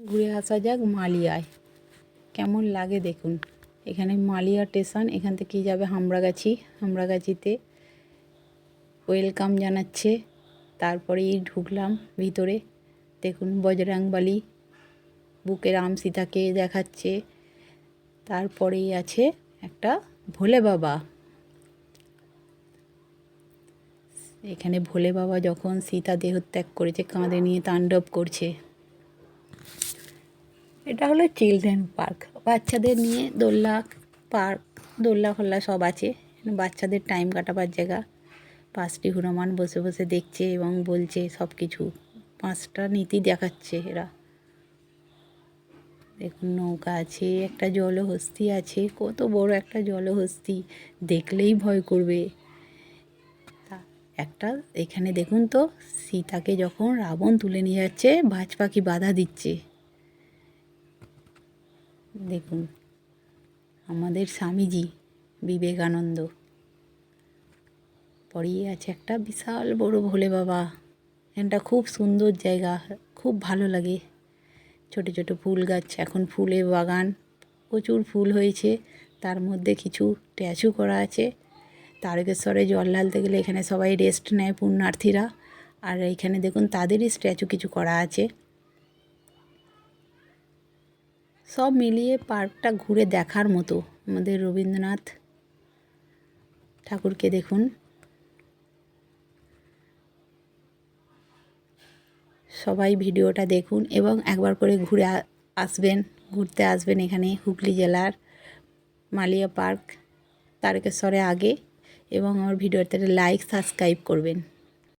ঘুরে আসা যাক মালিয়ায়। কেমন লাগে দেখুন। এখানে মালিয়া স্টেশন, এখান থেকে যাবে হামড়াগাছি। হামড়াগাছিতে ওয়েলকাম জানাচ্ছে। তারপরেই ঢুকলাম ভিতরে। দেখুন বজরংবলী বুকে রাম সীতাকে দেখাচ্ছে। তারপরেই আছে একটা ভোলে বাবা। এখানে ভোলে বাবা যখন সীতা দেহত্যাগ করেছে কাঁধে নিয়ে তাণ্ডব করছে। এটা হলো চিলড্রেন পার্ক, বাচ্চাদের নিয়ে দোলনা পার্ক, দোলনা ফোলনা সব আছে। বাচ্চাদের টাইম কাটাবার জায়গা। 5টি হনুমান বসে বসে দেখছে এবং বলছে সব কিছু। 5টা নীতি দেখাচ্ছে এরা। দেখুন নৌকা আছে, একটা জলহস্তি আছে, কত বড় একটা জলহস্তি, দেখলেই ভয় করবে। একটা এখানে দেখুন তো, সীতাকে যখন রাবণ তুলে নিয়ে যাচ্ছে বাজ পাখি বাধা দিচ্ছে। দেখুন আমাদের স্বামীজি বিবেকানন্দ। পরেই আছে একটা বিশাল বড় ভোলে বাবা। এখানটা খুব সুন্দর জায়গা, খুব ভালো লাগে। ছোট ছোট ফুল গাছ, এখন ফুলের বাগান, প্রচুর ফুল হয়েছে। তার মধ্যে কিছু স্ট্যাচু করা আছে। তারকেশ্বরে জল ঢালতে গেলে এখানে সবাই রেস্ট নেয় পুণ্যার্থীরা। আর এইখানে দেখুন তাদেরই স্ট্যাচু কিছু করা আছে। সব মিলিয়ে পার্কটা ঘুরে দেখার মতো। আমাদের রবীন্দ্রনাথ ঠাকুরকে দেখুন। সবাই ভিডিওটা দেখুন এবং একবার করে ঘুরতে আসবেন এখানে হুগলি জেলার মালিয়া পার্ক তারকেশ্বরে আগে। এবং আমার ভিডিওতে লাইক সাবস্ক্রাইব করবেন।